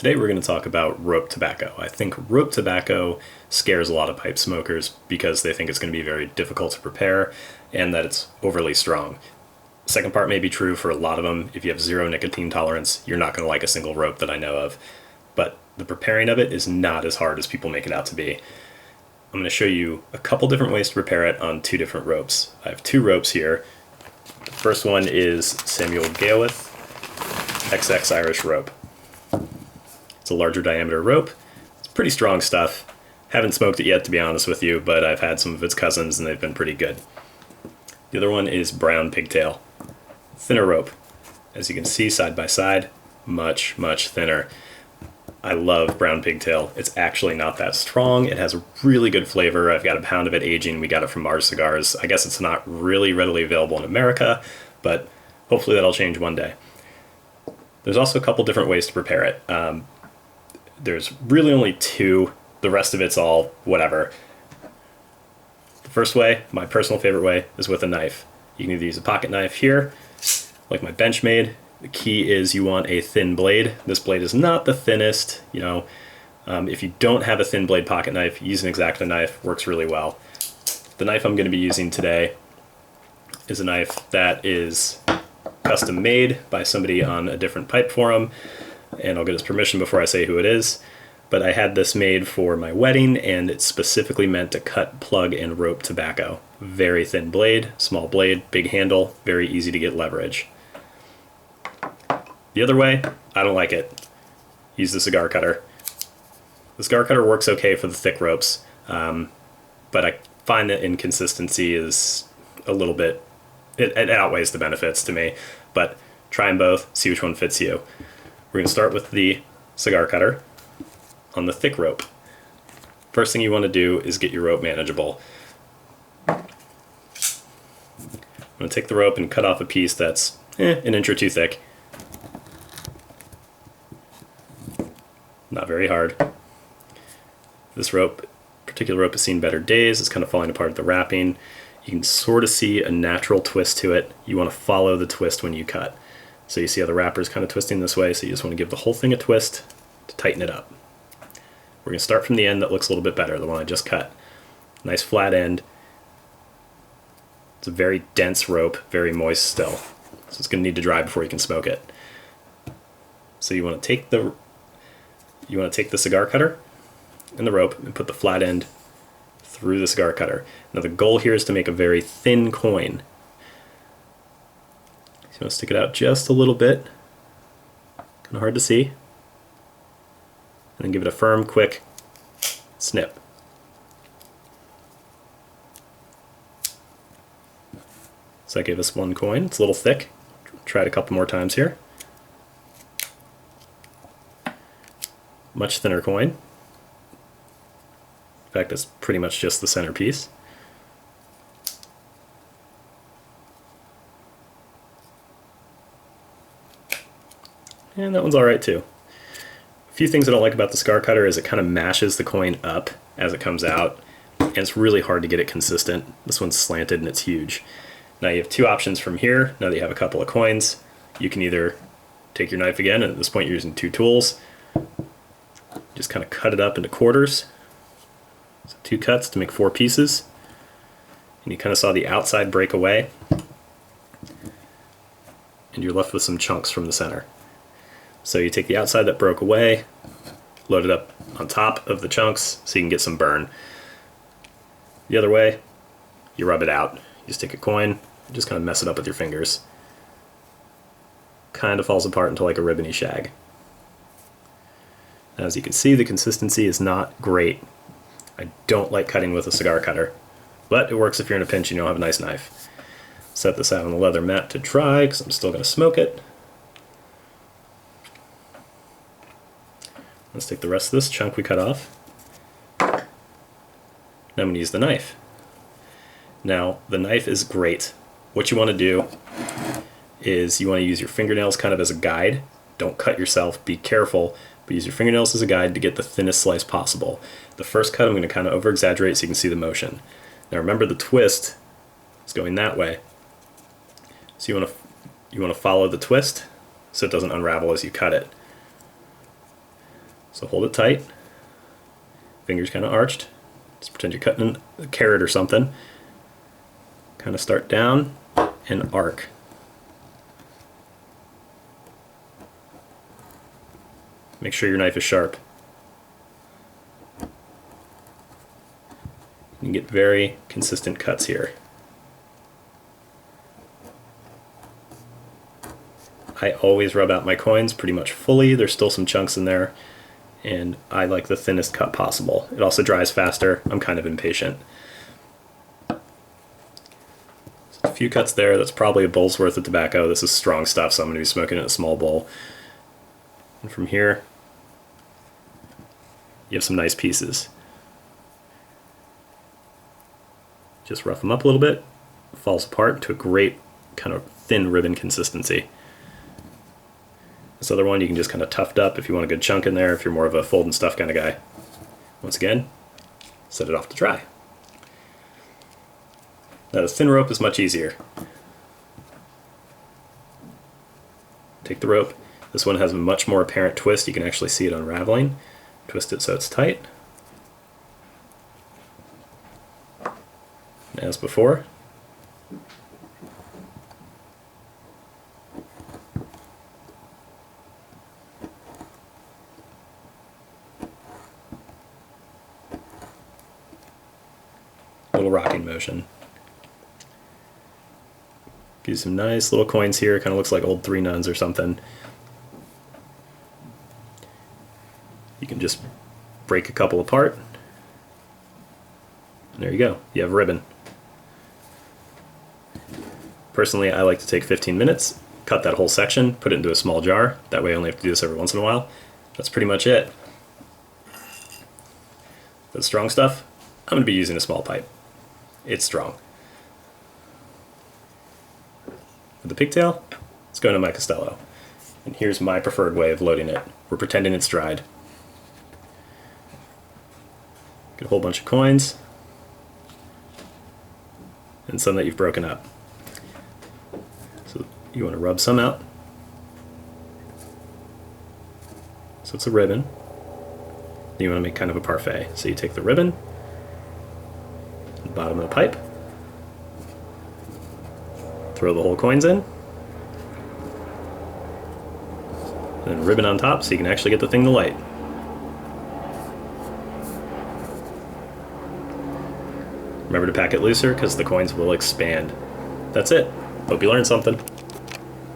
Today we're going to talk about rope tobacco. I think rope tobacco scares a lot of pipe smokers because they think it's going to be very difficult to prepare and that it's overly strong. Second part may be true for a lot of them. If you have zero nicotine tolerance, you're not going to like a single rope that I know of. But the preparing of it is not as hard as people make it out to be. I'm going to show you a couple different ways to prepare it on two different ropes. I have two ropes here. The first one is Samuel Gawith XX Irish rope. It's a larger diameter rope. It's pretty strong stuff. Haven't smoked it yet, to be honest with you, but I've had some of its cousins and they've been pretty good. The other one is Brown Pigtail. Thinner rope. As you can see side by side, much, much thinner. I love Brown Pigtail. It's actually not that strong. It has a really good flavor. I've got a pound of it aging. We got it from Mars Cigars. I guess it's not really readily available in America, but hopefully that'll change one day. There's also a couple different ways to prepare it. There's really only two. The rest of it's all whatever. The first way, my personal favorite way, is with a knife. You can either use a pocket knife here, like my Benchmade. The key is you want a thin blade. This blade is not the thinnest. If you don't have a thin blade pocket knife, use an X-Acto knife. Works really well. The knife I'm going to be using today is a knife that is custom made by somebody on a different pipe forum, and I'll get his permission before I say who it is. But I had this made for my wedding, and it's specifically meant to cut plug and rope tobacco. Very thin blade, small blade, big handle, very easy to get leverage. The other way, I don't like it. Use the cigar cutter. The cigar cutter works okay for the thick ropes, but I find that inconsistency is a little bit, it outweighs the benefits to me. But try them both, see which one fits you. We're going to start with the cigar cutter on the thick rope. First thing you want to do is get your rope manageable. I'm going to take the rope and cut off a piece that's an inch or two thick. Not very hard. This particular rope has seen better days. It's kind of falling apart at the wrapping. You can sort of see a natural twist to it. You want to follow the twist when you cut. So you see how the wrapper is kind of twisting this way, so you just want to give the whole thing a twist to tighten it up. We're going to start from the end that looks a little bit better, the one I just cut. Nice flat end. It's a very dense rope, very moist still. So it's going to need to dry before you can smoke it. So you want to take the cigar cutter and the rope and put the flat end through the cigar cutter. Now the goal here is to make a very thin coin. So you want to stick it out just a little bit, kind of hard to see, and then give it a firm, quick snip. So that gave us one coin. It's a little thick. Try it a couple more times here. Much thinner coin. In fact, that's pretty much just the centerpiece. And that one's alright too. A few things I don't like about the cigar cutter is it kind of mashes the coin up as it comes out, and it's really hard to get it consistent. This one's slanted and it's huge. Now you have two options from here. Now that you have a couple of coins, you can either take your knife again, and at this point you're using two tools. Just kind of cut it up into quarters. So two cuts to make four pieces. And you kind of saw the outside break away. And you're left with some chunks from the center. So you take the outside that broke away, load it up on top of the chunks so you can get some burn. The other way, you rub it out. You just take a coin, just kind of mess it up with your fingers. Kind of falls apart into like a ribbony shag. As you can see, the consistency is not great. I don't like cutting with a cigar cutter, but it works if you're in a pinch and you don't have a nice knife. Set this out on the leather mat to dry because I'm still going to smoke it. Let's take the rest of this chunk we cut off. Now I'm going to use the knife. Now, the knife is great. What you want to do is you want to use your fingernails kind of as a guide. Don't cut yourself, be careful, but use your fingernails as a guide to get the thinnest slice possible. The first cut I'm going to kind of over-exaggerate so you can see the motion. Now remember the twist is going that way. So you want to follow the twist so it doesn't unravel as you cut it. So hold it tight, fingers kind of arched. Just pretend you're cutting a carrot or something. Kind of start down and arc. Make sure your knife is sharp. You can get very consistent cuts here. I always rub out my coins pretty much fully. There's still some chunks in there, and I like the thinnest cut possible. It also dries faster. I'm kind of impatient. So a few cuts there. That's probably a bowl's worth of tobacco. This is strong stuff, so I'm going to be smoking it in a small bowl. And from here, you have some nice pieces. Just rough them up a little bit. It falls apart to a great kind of thin ribbon consistency. This other one you can just kind of tuft up if you want a good chunk in there, if you're more of a fold and stuff kind of guy. Once again, set it off to dry. Now the thin rope is much easier. Take the rope. This one has a much more apparent twist. You can actually see it unraveling. Twist it so it's tight. As before. Little rocking motion. Give you some nice little coins here. Kind of looks like old three nuns or something. You can just break a couple apart. And there you go. You have ribbon. Personally, I like to take 15 minutes, cut that whole section, put it into a small jar. That way I only have to do this every once in a while. That's pretty much it. The strong stuff, I'm going to be using a small pipe. It's strong. For the pigtail, it's going to my Castello. And here's my preferred way of loading it. We're pretending it's dried. Get a whole bunch of coins, and some that you've broken up. So you want to rub some out. So it's a ribbon. Then you want to make kind of a parfait. So you take the ribbon, the bottom of the pipe, throw the whole coins in, and then ribbon on top so you can actually get the thing to light. Remember to pack it looser because the coins will expand. That's it. Hope you learned something.